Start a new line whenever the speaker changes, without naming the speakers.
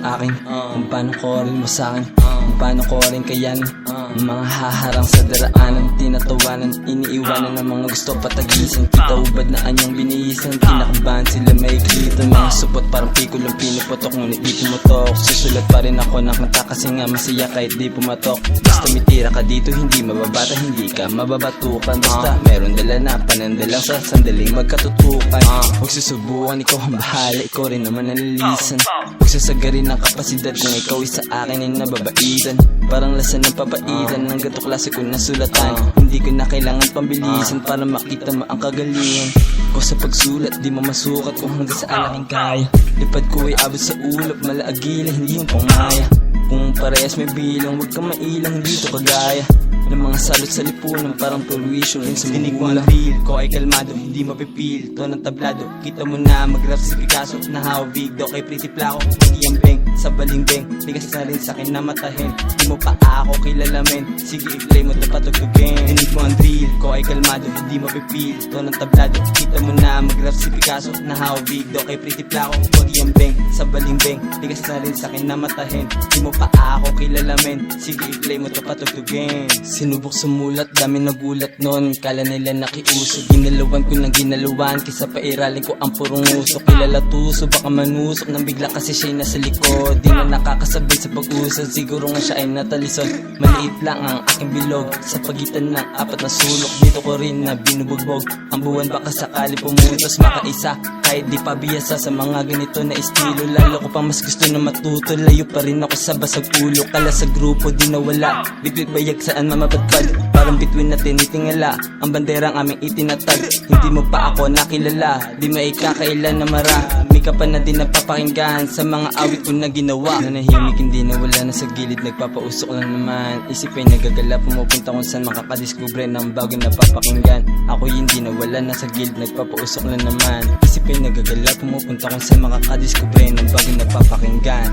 ang akin. Kung paano ko rin mo sa'kin, kung paano ko rin kayanin ang mga haharang sa daraanan, tinatawanan, iniiwanan ng mga gusto patagisan. Kita ubad na anyong binihisan, kinakabahan sila may kita. Mga supot parang pikulang pinuputok, ngunit di pumutok. Susulat pa rin ako ng kanta kasi nga masaya kahit di pumatok. Basta mitira ka dito, hindi mababata, hindi ka mababatukan. Basta meron dala na panandalang sa sandaling magkatutukan. Huwag susubukan, ikaw ang bahala, ikaw rin naman nalilisan. Huwag sasagarin ang kapasidad kung ikaw sa akin ay nababaitan. Parang lasa ng papaitan ng gato klase ko na sulatan. Hindi ko na kailangan pambilisan para makita mo ang kagalingan ko sa pagsulat. Di mo masukat kung hanggang saan aking kaya. Lipad ko ay abot sa ulap, malaagila, hindi yung pangmaya. Kung parehas may bilang, huwag kang mailang, hindi to kagaya ng mga salot sa lipunan, parang perwisyo rin sa mula. Feel ko ay kalmado, hindi mapipil to ng tablado. Kita mo na mag-rap si Picasso, nahawig daw kay Pretty Flaco. Hindi ang beng, sa balingbeng, ligas na rin sa'kin na matahin. Di mo pa ako kilalamin, sige i-play mo ito patugtugin. Dinig mo ang drill ko ay kalmado, hindi mapipil to ng tablado. Kita mo na mag-rap si Picasso, nahawig daw kay Pretty Flaco. Hindi ang beng, sa balingbeng, ligas na rin sa'kin na matahin. Di mo pa ako kilalamin, sige i-play mo ito patugtugin. Sinubok sumulat, dami nagulat nun. Kala nila nakiuso, ginalawan ko ng ginaluan. Kisa pairalin ko ang purong usok. Kilala tuso, baka manusok nang bigla kasi siya'y nasa likod. Di na nakakasabay sa pag-usad, siguro nga siya ay natalisod. Maliit lang ang aking bilog sa pagitan ng apat na sulok. Dito ko rin na binubugbog ang buwan, baka sakali pumuntos makaisa. Kahit di pa biyasa sa mga ganito na estilo, lalo ko pa mas gusto na matuto. Layo pa rin ako sa basag ulo, kala sa grupo di nawala. Biglit bayag saan mamapadpad, parang bituin na tinitingala ang banderang aming itinatag. Hindi mo pa ako nakilala, di maikakailan na marami ka pa na din napapakinggan sa mga awit ko na ginawa. Nanahimik, hindi nawala na sa gilid, nagpapausok lang naman. Isip ay nagagala, pumupunta kung saan makakadiskubre ng bagong napapakinggan. Ako hindi nawala na sa gilid, nagpapausok lang naman. Isip ay nagagala, pumupunta kung saan makakadiskubre ng bagong napapakinggan.